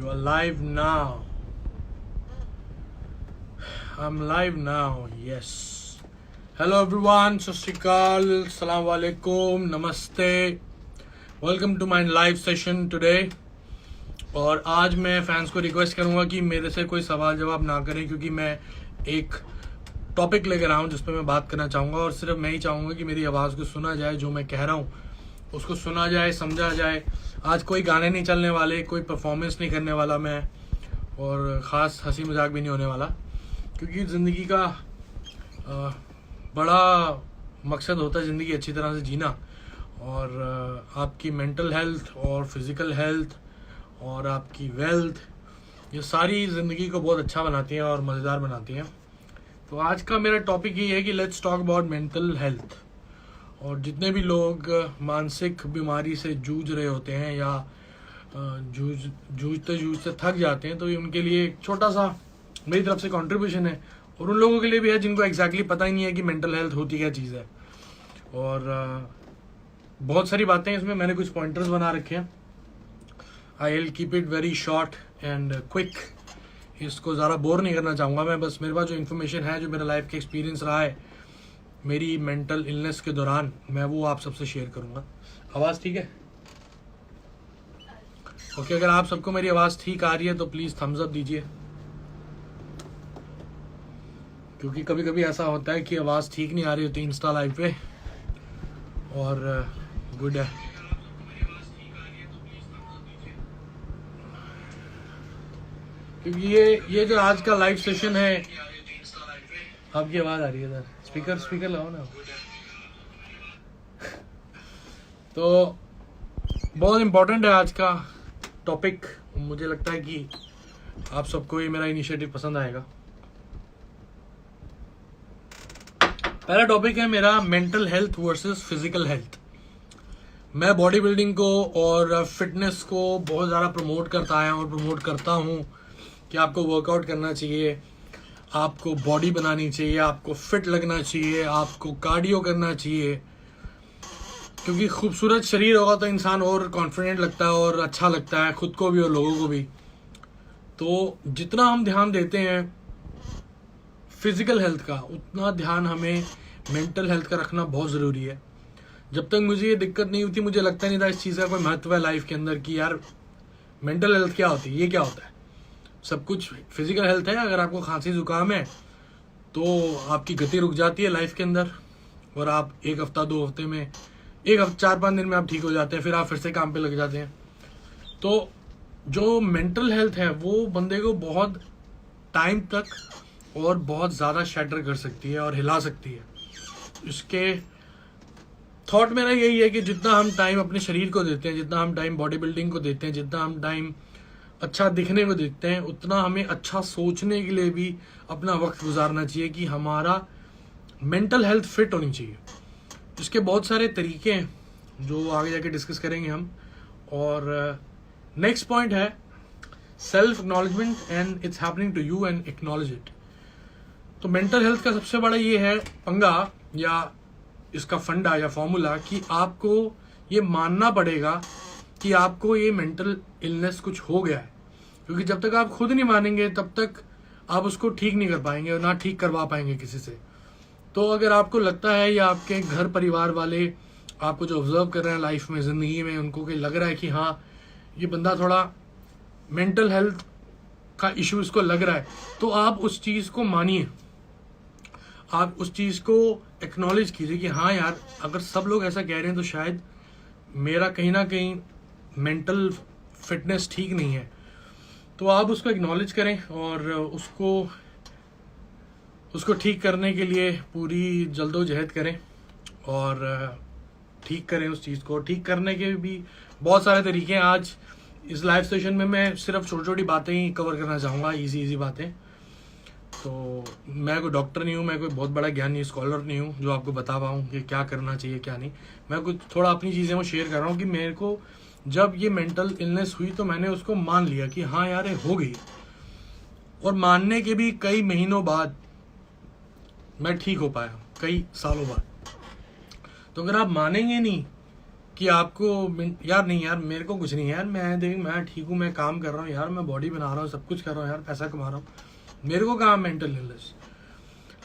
You are live now. I'm live now. Yes. Hello everyone. सत श्री अकाल. अस्सलाम वालेकुम. नमस्ते. Welcome to my live session today. और आज मैं फैंस को रिक्वेस्ट करूंगा कि मेरे से कोई सवाल जवाब ना करें, क्योंकि मैं एक टॉपिक लेकर आया हूँ जिस पर मैं बात करना चाहूँगा, और सिर्फ मैं ही चाहूँगा कि मेरी आवाज़ को सुना जाए, जो मैं कह रहा हूँ उसको सुना जाए, समझा जाए. आज कोई गाने नहीं चलने वाले, कोई परफॉर्मेंस नहीं करने वाला मैं, और ख़ास हंसी मजाक भी नहीं होने वाला, क्योंकि ज़िंदगी का बड़ा मकसद होता है ज़िंदगी अच्छी तरह से जीना. और आपकी मेंटल हेल्थ और फिज़िकल हेल्थ और आपकी वेल्थ, ये सारी ज़िंदगी को बहुत अच्छा बनाती हैं और मज़ेदार बनाती हैं. तो आज का मेरा टॉपिक ये है कि let's talk about mental health. और जितने भी लोग मानसिक बीमारी से जूझ रहे होते हैं या जूझते थक जाते हैं, तो ये उनके लिए एक छोटा सा मेरी तरफ से कंट्रीब्यूशन है, और उन लोगों के लिए भी है जिनको एग्जैक्टली पता ही नहीं है कि मेंटल हेल्थ होती क्या चीज़ है. और बहुत सारी बातें इसमें मैंने कुछ पॉइंटर्स बना रखे हैं. I will keep it very short and quick. इसको ज़्यादा बोर नहीं करना चाहूँगा मैं. बस मेरे पास जो इन्फॉर्मेशन है, जो मेरा लाइफ का एक्सपीरियंस रहा है मेरी मेंटल इलनेस के दौरान, मैं वो आप सबसे शेयर करूँगा. आवाज़ ठीक है? ओके. अगर आप सबको मेरी आवाज़ ठीक आ रही है तो प्लीज़ थम्स अप दीजिए, क्योंकि कभी कभी ऐसा होता है कि आवाज़ ठीक नहीं आ रही होती इंस्टा लाइव पे. और गुड है. क्योंकि ये जो आज का लाइव सेशन है, आपकी आवाज़ आ रही है सर. स्पीकर लगाओ ना. तो बहुत इम्पोर्टेंट है आज का टॉपिक. मुझे लगता है कि आप सबको ये मेरा इनिशिएटिव पसंद आएगा. पहला टॉपिक है मेरा mental health versus physical health. मैं बॉडी बिल्डिंग को और फिटनेस को बहुत ज़्यादा प्रमोट करता आया और प्रमोट करता हूँ कि आपको वर्कआउट करना चाहिए, आपको बॉडी बनानी चाहिए, आपको फिट लगना चाहिए, आपको कार्डियो करना चाहिए, क्योंकि खूबसूरत शरीर होगा तो इंसान और कॉन्फिडेंट लगता है और अच्छा लगता है खुद को भी और लोगों को भी. तो जितना हम ध्यान देते हैं फिजिकल हेल्थ का, उतना ध्यान हमें मेंटल हेल्थ का रखना बहुत ज़रूरी है. जब तक मुझे ये दिक्कत नहीं हुई थी, मुझे लगता नहीं था इस चीज़ का कोई महत्व है लाइफ के अंदर कि यार मेंटल हेल्थ क्या होती है, ये क्या होता है. सब कुछ फिजिकल हेल्थ है. अगर आपको खांसी जुकाम है तो आपकी गति रुक जाती है लाइफ के अंदर, और आप एक हफ्ता 2 हफ्ते में, 4-5 दिन में आप ठीक हो जाते हैं, फिर आप फिर से काम पे लग जाते हैं. तो जो मेंटल हेल्थ है वो बंदे को बहुत टाइम तक और बहुत ज़्यादा शैटर कर सकती है और हिला सकती है. इसके थॉट मेरा यही है कि जितना हम टाइम अपने शरीर को देते हैं, जितना हम टाइम बॉडी बिल्डिंग को देते हैं, जितना हम टाइम अच्छा दिखने को देते हैं, उतना हमें अच्छा सोचने के लिए भी अपना वक्त गुजारना चाहिए कि हमारा मेंटल हेल्थ फिट होनी चाहिए. इसके बहुत सारे तरीके हैं जो आगे जाके डिस्कस करेंगे हम. और नेक्स्ट पॉइंट है self acknowledgement and it's happening to you and acknowledge it. तो मेंटल हेल्थ का सबसे बड़ा ये है पंगा, या इसका फंडा या फॉर्मूला, कि आपको ये मानना पड़ेगा कि आपको ये मेंटल इलनेस कुछ हो गया है. क्योंकि जब तक आप खुद नहीं मानेंगे तब तक आप उसको ठीक नहीं कर पाएंगे और ना ठीक करवा पाएंगे किसी से. तो अगर आपको लगता है या आपके घर परिवार वाले आपको जो ऑब्जर्व कर रहे हैं लाइफ में, ज़िंदगी में, उनको कि लग रहा है कि हाँ ये बंदा थोड़ा मेंटल हेल्थ का इशू इसको लग रहा है, तो आप उस चीज़ को मानिए. आप उस चीज़ को एक्नॉलेज कीजिए कि हाँ यार, अगर सब लोग ऐसा कह रहे हैं तो शायद मेरा कहीं ना कहीं मेंटल फिटनेस ठीक नहीं है. तो आप उसको एक्नॉलेज करें और उसको ठीक करने के लिए पूरी जल्दोजहद करें और ठीक करें उस चीज़ को. ठीक करने के भी बहुत सारे तरीके हैं. आज इस लाइव सेशन में मैं सिर्फ छोटी छोटी बातें ही कवर करना चाहूँगा, इजी बातें. तो मैं कोई डॉक्टर नहीं हूँ, मैं कोई बहुत बड़ा ज्ञानी स्कॉलर नहीं हूँ जो आपको बता पाऊँ कि क्या करना चाहिए क्या नहीं. मैं कुछ थोड़ा अपनी चीज़ें वो शेयर कर रहा हूँ कि मेरे को जब ये मेंटल इलनेस हुई तो मैंने उसको मान लिया कि हाँ यार ये हो गई, और मानने के भी कई महीनों बाद मैं ठीक हो पाया, कई सालों बाद. तो अगर आप मानेंगे नहीं कि आपको यार नहीं यार मेरे को कुछ नहीं है यार, मैं ठीक हूँ, मैं काम कर रहा हूँ यार, मैं बॉडी बना रहा हूँ, सब कुछ कर रहा हूँ यार, पैसा कमा रहा हूँ, मेरे को कहाँ मेंटल इलनेस।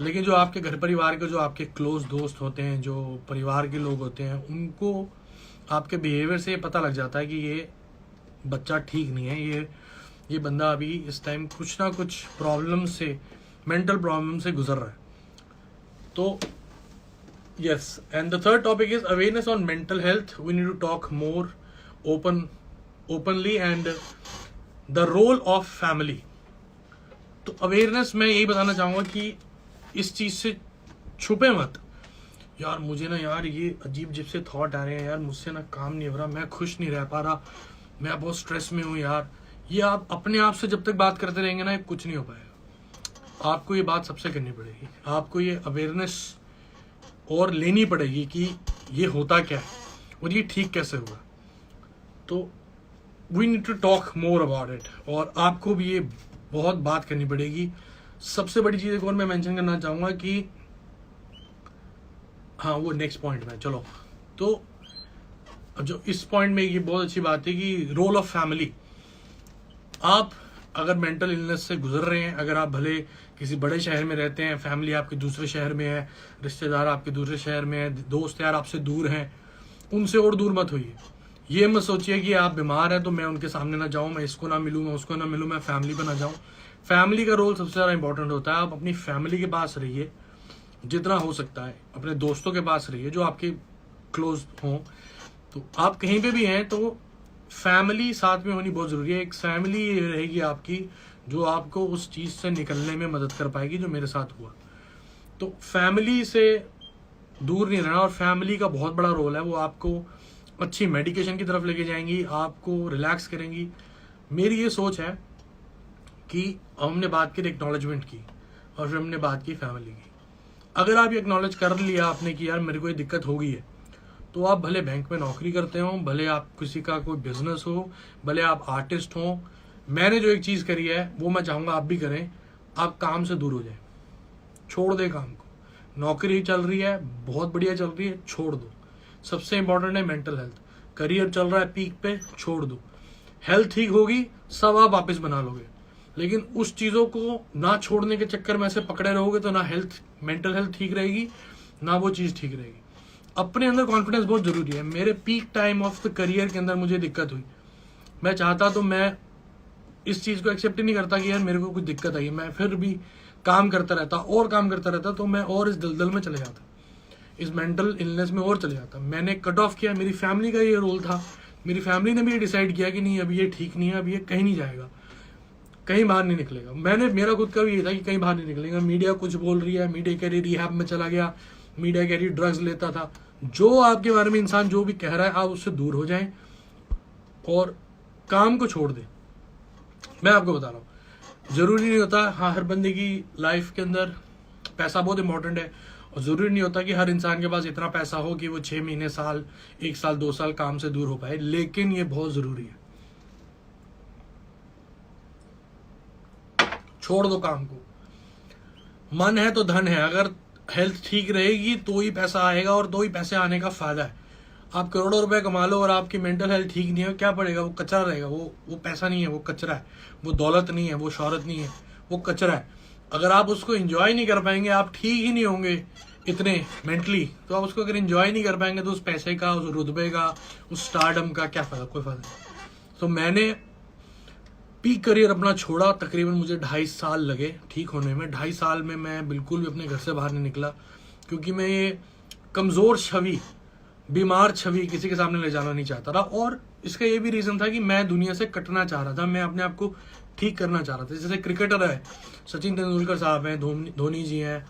लेकिन जो आपके घर परिवार के, जो आपके क्लोज दोस्त होते हैं, जो परिवार के लोग होते हैं, उनको आपके बिहेवियर से पता लग जाता है कि ये बच्चा ठीक नहीं है, ये बंदा अभी इस टाइम कुछ ना कुछ प्रॉब्लम से, मेंटल प्रॉब्लम से गुजर रहा है। तो yes, and the third topic is awareness on mental health. We need to talk more openly and the role of family. तो अवेयरनेस मैं यही बताना चाहूँगा कि इस चीज़ से छुपे मत। यार मुझे ना यार ये अजीब अजीब से थॉट आ रहे हैं यार, मुझसे ना काम नहीं हो रहा, मैं खुश नहीं रह पा रहा, मैं बहुत स्ट्रेस में हूँ यार। ये आप अपने आप से जब तक बात करते रहेंगे ना, कुछ नहीं हो पाएगा। आपको ये बात सबसे करनी पड़ेगी, आपको ये अवेयरनेस और लेनी पड़ेगी कि ये होता क्या है और ये ठीक कैसे हुआ। तो we need to talk more about it, और आपको भी ये बहुत बात करनी पड़ेगी। सबसे बड़ी चीज़ एक और मैं मेंशन करना चाहूँगा कि हाँ, वो नेक्स्ट पॉइंट में चलो। तो जो इस पॉइंट में ये बहुत अच्छी बात है कि रोल ऑफ फैमिली। आप अगर मेंटल इलनेस से गुजर रहे हैं, अगर आप भले किसी बड़े शहर में रहते हैं, फैमिली आपके दूसरे शहर में है, रिश्तेदार आपके दूसरे शहर में है, दोस्त यार आपसे दूर हैं, उनसे और दूर मत होइए। ये मत सोचिए कि आप बीमार हैं तो मैं उनके सामने ना जाऊं, मैं इसको ना मिलूं, मैं उसको ना मिलूं, मैं फैमिली पर ना जाऊं। फैमिली का रोल सबसे ज़्यादा इंपॉर्टेंट होता है। आप अपनी फैमिली के पास रहिए जितना हो सकता है, अपने दोस्तों के पास रहिए जो आपके क्लोज हों। तो आप कहीं पे भी हैं तो फैमिली साथ में होनी बहुत ज़रूरी है। एक फैमिली रहेगी आपकी जो आपको उस चीज़ से निकलने में मदद कर पाएगी जो मेरे साथ हुआ। तो फैमिली से दूर नहीं रहना, और फैमिली का बहुत बड़ा रोल है, वो आपको अच्छी मेडिकेशन की तरफ लेके जाएंगी, आपको रिलैक्स करेंगी। मेरी ये सोच है कि हमने बात की एक्नॉलेजमेंट की और फिर हमने बात की फैमिली की। अगर आप ये एक्नॉलेज कर लिया आपने कि यार मेरे को ये दिक्कत हो गई है, तो आप भले बैंक में नौकरी करते हो, भले आप किसी का कोई बिजनेस हो, भले आप आर्टिस्ट हो, मैंने जो एक चीज़ करी है वो मैं चाहूँगा आप भी करें। आप काम से दूर हो जाए, छोड़ दे काम को। नौकरी चल रही है, बहुत बढ़िया चल रही है, छोड़ दो। सबसे इंपॉर्टेंट है मेंटल हेल्थ। करियर चल रहा है पीक पे, छोड़ दो। हेल्थ ठीक होगी, सब आप वापस बना लोगे। लेकिन उस चीज़ों को ना छोड़ने के चक्कर में ऐसे पकड़े रहोगे तो ना हेल्थ, मेंटल हेल्थ ठीक रहेगी, ना वो चीज़ ठीक रहेगी। अपने अंदर कॉन्फिडेंस बहुत जरूरी है। मेरे peak time of the career के अंदर मुझे दिक्कत हुई, मैं चाहता तो मैं इस चीज़ को एक्सेप्ट ही नहीं करता कि यार मेरे को कुछ दिक्कत आई, मैं फिर भी काम करता रहता और काम करता रहता, तो मैं और इस दलदल में चले जाता, इस मेंटल इलनेस में और चले जाता। मैंने कट ऑफ किया, मेरी फैमिली का ये रोल था, मेरी फैमिली ने भी ये डिसाइड किया कि नहीं अभी ये ठीक नहीं है, अभी ये कहीं नहीं जाएगा, कहीं बाहर नहीं निकलेगा। मेरा खुद का भी ये था कि कहीं बाहर नहीं निकलेगा। मीडिया कुछ बोल रही है, मीडिया कह रही रिहैब में चला गया, मीडिया कह रही ड्रग्स लेता था। जो आपके बारे में इंसान जो भी कह रहा है, आप उससे दूर हो जाएं और काम को छोड़ दें। मैं आपको बता रहा हूँ, जरूरी नहीं होता हाँ हर बंदे की लाइफ के अंदर पैसा बहुत इंपॉर्टेंट है, और जरूरी नहीं होता कि हर इंसान के पास इतना पैसा हो कि वो 6 महीने, साल, 1 साल, 2 साल काम से दूर हो पाए। लेकिन ये बहुत जरूरी है। छोड़ दो काम को। मन है तो धन है। अगर हेल्थ ठीक रहेगी तो ही पैसा आएगा, और तो ही पैसे आने का फायदा है। आप करोड़ों रुपए कमा लो और आपकी मेंटल हेल्थ ठीक नहीं है, क्या पड़ेगा? वो कचरा रहेगा। वो पैसा नहीं है, वो कचरा है। वो दौलत नहीं है, वो शोहरत नहीं है, वो कचरा है। अगर आप उसको एंजॉय नहीं कर पाएंगे, आप ठीक ही नहीं होंगे इतने मेंटली, तो आप उसको अगर एंजॉय नहीं कर पाएंगे तो उस पैसे का, उस रुतबे का, उस स्टारडम का क्या फायदा? कोई फायदा नहीं। तो मैंने पीक करियर अपना छोड़ा। तकरीबन मुझे 2.5 साल लगे ठीक होने में। 2.5 साल में मैं बिल्कुल भी अपने घर से बाहर नहीं निकला, क्योंकि मैं ये कमज़ोर छवि, बीमार छवि किसी के सामने ले जाना नहीं चाहता था। और इसका ये भी रीज़न था कि मैं दुनिया से कटना चाह रहा था, मैं अपने आप को ठीक करना चाह रहा था। जैसे क्रिकेटर है, सचिन तेंदुलकर साहब हैं, धोनी जी हैं,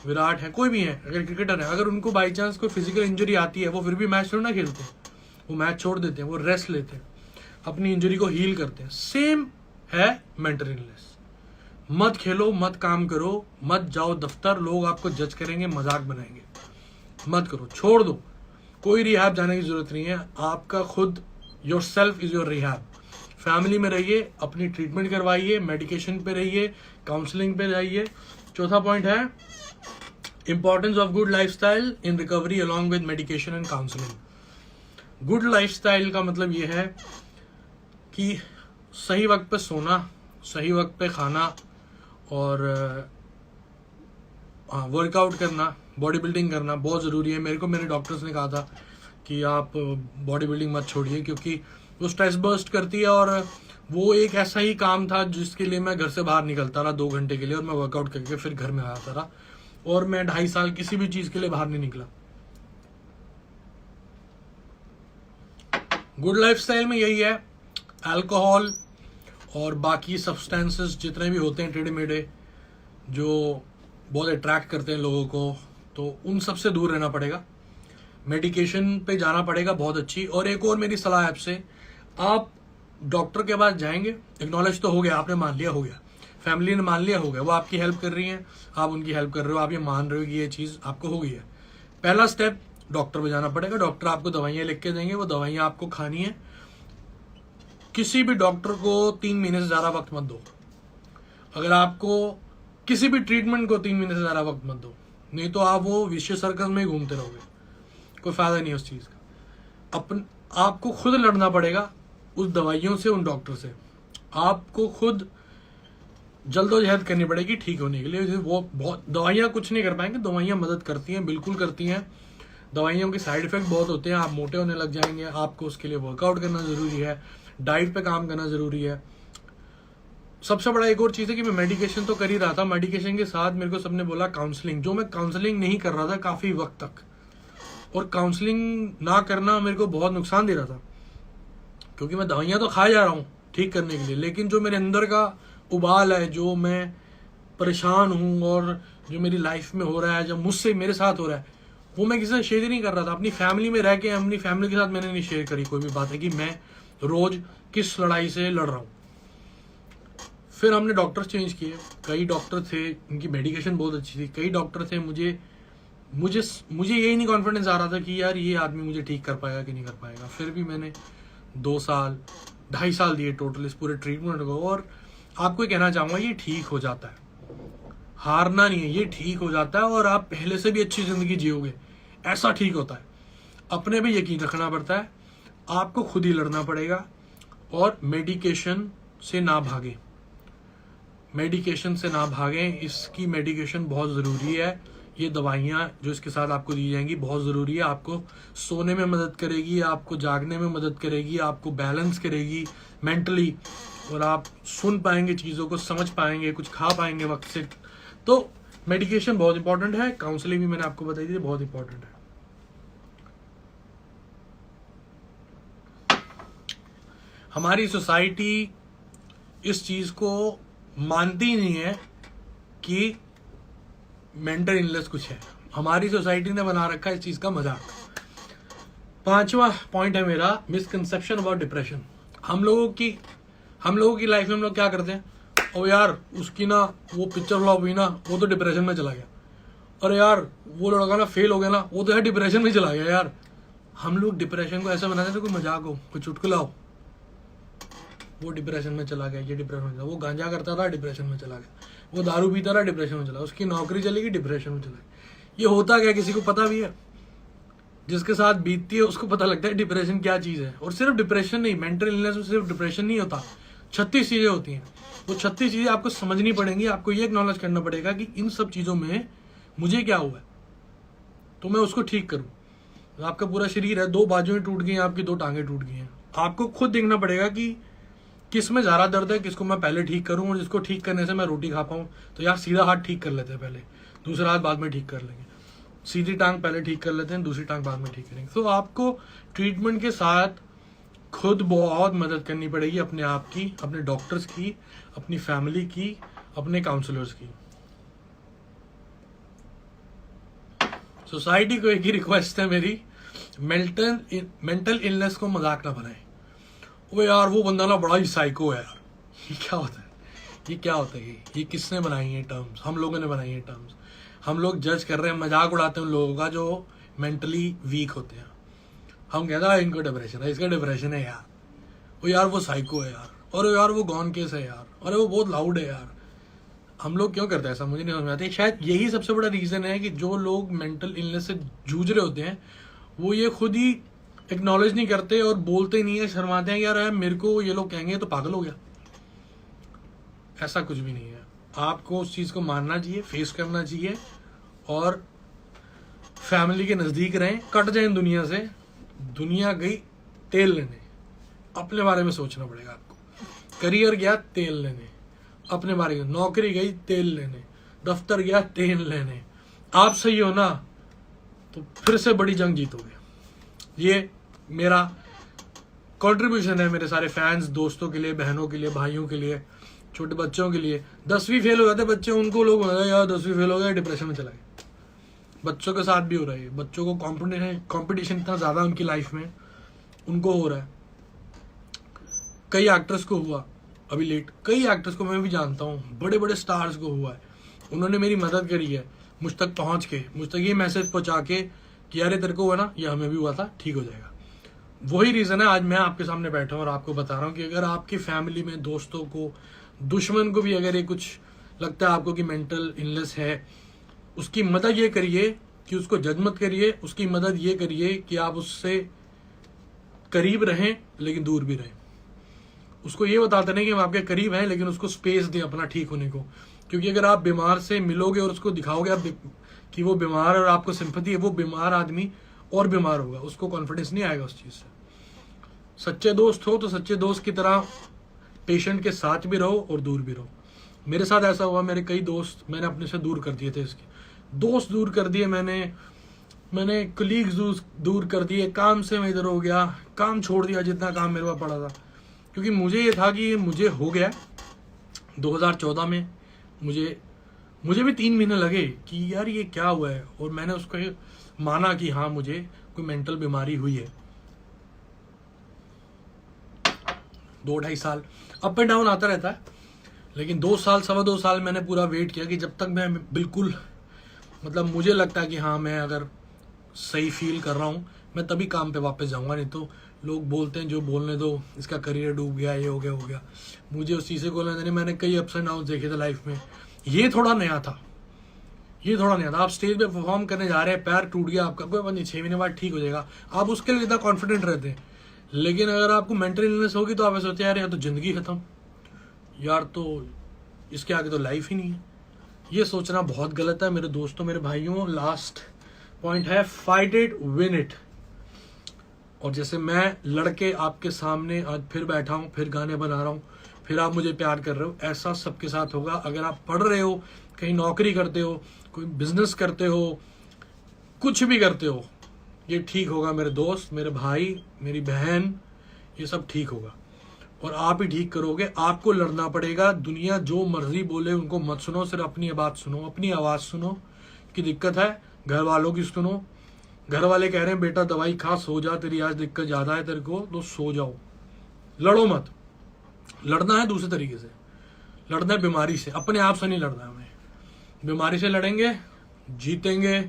विराट हैं, कोई भी है, अगर क्रिकेटर है, अगर उनको बाई चांस कोई फिजिकल इंजरी आती है, वो फिर भी मैच थोड़ा ना खेलते हैं, वो मैच छोड़ देते हैं, वो रेस्ट लेते हैं, अपनी इंजरी को हील करते हैं। सेम है मेंटल इलनेस। मत खेलो, मत काम करो, मत जाओ दफ्तर, लोग आपको जज करेंगे, मजाक बनाएंगे। मत करो, छोड़ दो। कोई रिहैब जाने की जरूरत नहीं है। आपका खुद, your self is your rehab. Family में रहिए, अपनी ट्रीटमेंट करवाइए, मेडिकेशन पे रहिए, काउंसलिंग पे रहिए। चौथा पॉइंट है importance of good lifestyle in recovery along with medication and counselling. Good lifestyle का मतलब ये है कि सही वक्त पे सोना, सही वक्त पे खाना और वर्कआउट करना, बॉडी बिल्डिंग करना बहुत ज़रूरी है। मेरे को मेरे डॉक्टर्स ने कहा था कि आप बॉडी बिल्डिंग मत छोड़िए, क्योंकि वो स्ट्रेस बर्स्ट करती है और वो एक ऐसा ही काम था जिसके लिए मैं घर से बाहर निकलता रहा 2 घंटे के लिए और मैं वर्कआउट करके फिर घर में आता रहा और मैं 2.5 साल किसी भी चीज़ के लिए बाहर नहीं निकला। गुड लाइफस्टाइल में यही है, अल्कोहल और बाकी सब्सटेंसेस जितने भी होते हैं टेढ़े मेढ़े जो बहुत अट्रैक्ट करते हैं लोगों को, तो उन सब से दूर रहना पड़ेगा। मेडिकेशन पे जाना पड़ेगा बहुत अच्छी। और एक और मेरी सलाह है आपसे, आप डॉक्टर के पास जाएंगे, एक्नॉलेज तो हो गया, आपने मान लिया, हो गया, फैमिली ने मान लिया, हो गया, वो आपकी हेल्प कर रही है, आप उनकी हेल्प कर रहे हो, आप ये मान रहे हो कि ये चीज़ आपको हो गई है। पहला स्टेप डॉक्टर पे जाना पड़ेगा। डॉक्टर आपको दवाइयाँ लिख के देंगे, वो दवाइयाँ आपको खानी है। किसी भी डॉक्टर को 3 महीने से ज़्यादा वक्त मत दो। अगर आपको किसी भी ट्रीटमेंट को 3 महीने से ज़्यादा वक्त मत दो, नहीं तो आप वो विशेष सर्कल में ही घूमते रहोगे, कोई फायदा नहीं है उस चीज़ का। आपको खुद लड़ना पड़ेगा उस दवाइयों से, उन डॉक्टर से। आपको खुद जल्दोजहद करनी पड़ेगी ठीक होने के लिए। वो बहुत दवाइयाँ कुछ नहीं कर पाएंगे, दवाइयाँ मदद करती हैं, बिल्कुल करती हैं। दवाइयों के साइड इफेक्ट बहुत होते हैं, आप मोटे होने लग जाएंगे। आपको उसके लिए वर्कआउट करना ज़रूरी है, डाइट पे काम करना ज़रूरी है। सबसे बड़ा एक और चीज़ है कि मैं मेडिकेशन तो कर ही रहा था, मेडिकेशन के साथ मेरे को सबने बोला काउंसलिंग, जो मैं काउंसलिंग नहीं कर रहा था काफ़ी वक्त तक। और काउंसलिंग ना करना मेरे को बहुत नुकसान दे रहा था, क्योंकि मैं दवाइयाँ तो खा जा रहा हूँ ठीक करने के लिए, लेकिन जो मेरे अंदर का उबाल है, जो मैं परेशान हूँ और जो मेरी लाइफ में हो रहा है, जो मुझसे मेरे साथ हो रहा है, वो मैं किसी से शेयर ही नहीं कर रहा था। अपनी फैमिली में रह के अपनी फैमिली के साथ मैंने नहीं शेयर करी कोई भी बात है कि मैं रोज किस लड़ाई से लड़ रहा हूँ। फिर हमने डॉक्टर चेंज किए, कई डॉक्टर थे, उनकी मेडिकेशन बहुत अच्छी थी, कई डॉक्टर थे। मुझे यही नहीं कॉन्फिडेंस आ रहा था कि यार ये आदमी मुझे ठीक कर पाएगा कि नहीं कर पाएगा। फिर भी मैंने 2 साल 2.5 साल दिए टोटल इस पूरे ट्रीटमेंट को। और आपको ये कहना चाहूँगा, ये ठीक हो जाता है, हारना नहीं है, ये ठीक हो जाता है और आप पहले से भी अच्छी ज़िंदगी जियोगे, ऐसा ठीक होता है। अपने पे यकीन रखना पड़ता है, आपको खुद ही लड़ना पड़ेगा। और मेडिकेशन से ना भागें, मेडिकेशन से ना भागें, इसकी मेडिकेशन बहुत ज़रूरी है। ये दवाइयाँ जो इसके साथ आपको दी जाएंगी बहुत ज़रूरी है। आपको सोने में मदद करेगी, आपको जागने में मदद करेगी, आपको बैलेंस करेगी मेंटली, और आप सुन पाएंगे, चीज़ों को समझ पाएंगे, कुछ खा पाएंगे वक्त से। तो मेडिकेशन बहुत इंपॉर्टेंट है, काउंसलिंग भी मैंने आपको बताई थी बहुत इंपॉर्टेंट है। हमारी सोसाइटी इस चीज़ को मानती नहीं है कि मेंटल इलनेस कुछ है। हमारी सोसाइटी ने बना रखा है इस चीज़ का मजाक। 5वां पॉइंट है मेरा, मिसकंसेप्शन अबाउट डिप्रेशन। हम लोगों की लाइफ में हम लोग क्या करते हैं, ओ यार उसकी ना वो पिक्चर फ्लॉप हुई ना, वो तो डिप्रेशन में चला गया। अरे यार वो लड़का ना फेल हो गया ना, वो तो है डिप्रेशन में चला गया। यार हम लोग डिप्रेशन को ऐसा बनाते थे कोई मजाक हो, कोई चुटकुला हो, वो डिप्रेशन में चला गया, ये डिप्रेशन में चला, वो गांजा करता था डिप्रेशन में चला गया, वो दारू पीता रहा डिप्रेशन में चला, उसकी नौकरी चली गई डिप्रेशन में चला गया। ये होता क्या, किसी को पता भी है? जिसके साथ बीतती है उसको पता लगता है डिप्रेशन क्या चीज़ है। और सिर्फ डिप्रेशन नहीं, मेंटल इलनेस में सिर्फ डिप्रेशन नहीं होता, 36 चीज़ें होती हैं। वो 36 चीज़ें आपको समझनी पड़ेंगी, आपको ये एक्नॉलेज करना पड़ेगा कि इन सब चीज़ों में मुझे क्या हुआ है तो मैं उसको ठीक करूँ। आपका पूरा शरीर है, 2 बाजुएं टूट गई हैं, आपकी 2 टांगें टूट गई हैं, आपको खुद देखना पड़ेगा कि किस में ज़्यादा दर्द है, किसको मैं पहले ठीक करूं, और जिसको ठीक करने से मैं रोटी खा पाऊं। तो यार सीधा हाथ ठीक कर लेते हैं पहले, दूसरा हाथ बाद में ठीक कर लेंगे। सीधी टांग पहले ठीक कर लेते हैं, दूसरी टांग बाद में ठीक करेंगे। तो आपको ट्रीटमेंट के साथ खुद बहुत मदद करनी पड़ेगी, अपने आप की, अपने डॉक्टर्स की, अपनी फैमिली की, अपने काउंसलर्स की। सोसाइटी को एक ही रिक्वेस्ट है मेरी, मेंटल इलनेस को मजाक ना बनाए। वो यार वो बंदा ना बड़ा ही साइको है यार, ये क्या होता है, ये क्या होता है, ये किसने बनाई है टर्म्स? हम लोगों ने बनाई है टर्म्स। हम लोग जज कर रहे हैं, मजाक उड़ाते हैं उन लोगों का जो मेंटली वीक होते हैं। हम कहते हैं इनको डिप्रेशन है, इसका डिप्रेशन है यार, वो यार वो साइको है यार, और यार वो गॉन केस है यार, अरे वो बहुत लाउड है यार। हम लोग क्यों करते हैं ऐसा, मुझे नहीं समझ आता। शायद यही सबसे बड़ा रीज़न है कि जो लोग मेंटल इलनेस से जूझ रहे होते हैं वो ये खुद ही एक्नॉलेज नहीं करते और बोलते नहीं है, शर्माते हैं, यार मेरे को ये लोग कहेंगे तो पागल हो गया। ऐसा कुछ भी नहीं है। आपको उस चीज को मानना चाहिए, फेस करना चाहिए और फैमिली के नजदीक रहें। कट जाए दुनिया से, दुनिया गई तेल लेने, अपने बारे में सोचना पड़ेगा आपको। करियर गया तेल लेने, अपने बारे में। नौकरी गई तेल लेने, दफ्तर गया तेल लेने। आप सही हो ना तो फिर से बड़ी जंग जीतोगे। ये मेरा कंट्रीब्यूशन है मेरे सारे फैंस, दोस्तों के लिए, बहनों के लिए, भाइयों के लिए, छोटे बच्चों के लिए। 10वीं फेल हो जाते बच्चे, उनको लोग यार 10वीं फेल हो गया, डिप्रेशन में चला गया। बच्चों के साथ भी हो रहा है। बच्चों को कंपटीशन इतना ज्यादा उनकी लाइफ में उनको हो रहा है। कई एक्टर्स को हुआ अभी लेट, कई एक्टर्स को मैं भी जानता हूँ, बड़े बड़े स्टार्स को हुआ है। उन्होंने मेरी मदद करी है मुझ तक पहुंच के, मुझ तक ये मैसेज पहुंचा के कि यार तेरे को हुआ ना, ये हमें भी हुआ था, ठीक हो जाएगा। वही रीजन है आज मैं आपके सामने बैठा हूँ और आपको बता रहा हूँ कि अगर आपकी फैमिली में, दोस्तों को, दुश्मन को भी अगर ये कुछ लगता है आपको कि मेंटल इलनेस है, उसकी मदद ये करिए कि उसको जज मत करिए। उसकी मदद ये करिए कि आप उससे करीब रहें लेकिन दूर भी रहें। उसको ये बताते नहीं कि हम आपके करीब हैं, लेकिन उसको स्पेस दें अपना ठीक होने को। क्योंकि अगर आप बीमार से मिलोगे और उसको दिखाओगे आप कि वो बीमार और आपको सिंपैथी है, वो बीमार आदमी और बीमार होगा, उसको कॉन्फिडेंस नहीं आएगा उस चीज से। सच्चे दोस्त हो तो सच्चे दोस्त की तरह पेशेंट के साथ भी रहो और दूर भी रहो। मेरे साथ ऐसा हुआ, मेरे कई दोस्त मैंने अपने से दूर कर दिए थे, इसके दोस्त दूर कर दिए मैंने कलीग्स दूर कर दिए, काम से मैं इधर हो गया, काम छोड़ दिया जितना काम मेरे पास पड़ा था। क्योंकि मुझे ये था कि मुझे हो गया 2014 में, मुझे भी 3 महीने लगे कि यार ये क्या हुआ है, और मैंने उसको माना कि हाँ मुझे कोई मेंटल बीमारी हुई है। 2-2.5 साल अप एंड डाउन आता रहता है, लेकिन 2 साल 2.25 साल मैंने पूरा वेट किया कि जब तक मैं बिल्कुल मतलब मुझे लगता है कि हाँ मैं अगर सही फील कर रहा हूँ मैं तभी काम पे वापस जाऊंगा। नहीं तो लोग बोलते हैं जो बोलने दो, इसका करियर डूब गया, ये हो गया। मुझे उस चीज़ से बोलने देने। मैंने कई अप्स एंड डाउन देखे थे लाइफ में। ये थोड़ा नया था। आप स्टेज पे परफॉर्म करने जा रहे हैं, पैर टूट गया आपका, कोई बात नहीं, 6 महीने बाद ठीक हो जाएगा। आप उसके लिए इतना कॉन्फिडेंट रहते हैं। लेकिन अगर आपको मेंटल इलनेस होगी तो आप सोचते हैं यार या तो जिंदगी खत्म, यार तो इसके आगे तो लाइफ ही नहीं है। ये सोचना बहुत गलत है मेरे दोस्तों, मेरे भाइयों। लास्ट पॉइंट है, फाइट इट, विन इट। और जैसे मैं लड़के आपके सामने आज फिर बैठा हूं, फिर गाने बना रहा हूं, फिर आप मुझे प्यार कर रहे हो, ऐसा सबके साथ होगा। अगर आप पढ़ रहे हो, कहीं नौकरी करते हो, कोई बिजनेस करते हो, कुछ भी करते हो, ये ठीक होगा मेरे दोस्त, मेरे भाई, मेरी बहन, ये सब ठीक होगा। और आप ही ठीक करोगे। आपको लड़ना पड़ेगा। दुनिया जो मर्जी बोले उनको मत सुनो, सिर्फ अपनी बात सुनो, अपनी आवाज सुनो कि दिक्कत है। घर वालों की सुनो। घर वाले कह रहे हैं बेटा दवाई खा, सो जा, तेरी आज दिक्कत ज्यादा है तेरे को, तो सो जाओ। लड़ो मत। लड़ना है दूसरे तरीके से, लड़ना है बीमारी से, अपने आप से नहीं लड़ना है हमें। बीमारी से लड़ेंगे, जीतेंगे,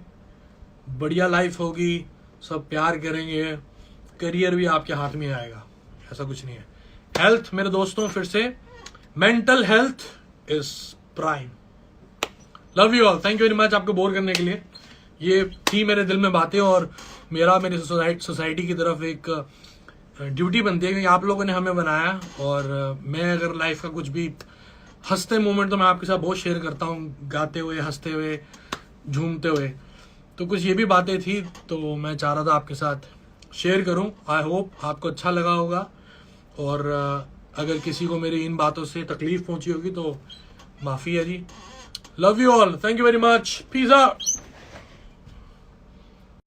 बढ़िया लाइफ होगी, सब प्यार करेंगे, करियर भी आपके हाथ में आएगा। ऐसा कुछ नहीं है। हेल्थ मेरे दोस्तों, फिर से mental health is prime. Love you all, thank you very much आपको बोर करने के लिए। ये थी मेरे दिल में बातें, और मेरी सोसाइटी की तरफ एक ड्यूटी बनती है क्योंकि आप लोगों ने हमें बनाया। और मैं अगर लाइफ का कुछ भी हंसते मोमेंट तो मैं आपके साथ बहुत शेयर करता हूँ, गाते हुए, हंसते हुए, झूमते हुए। तो कुछ ये भी बातें थी तो मैं चाह रहा था आपके साथ शेयर करूं। आई होप आपको अच्छा लगा होगा। और अगर किसी को मेरी इन बातों से तकलीफ पहुंची होगी तो माफी है जी। Love you all, thank you very much, peace out.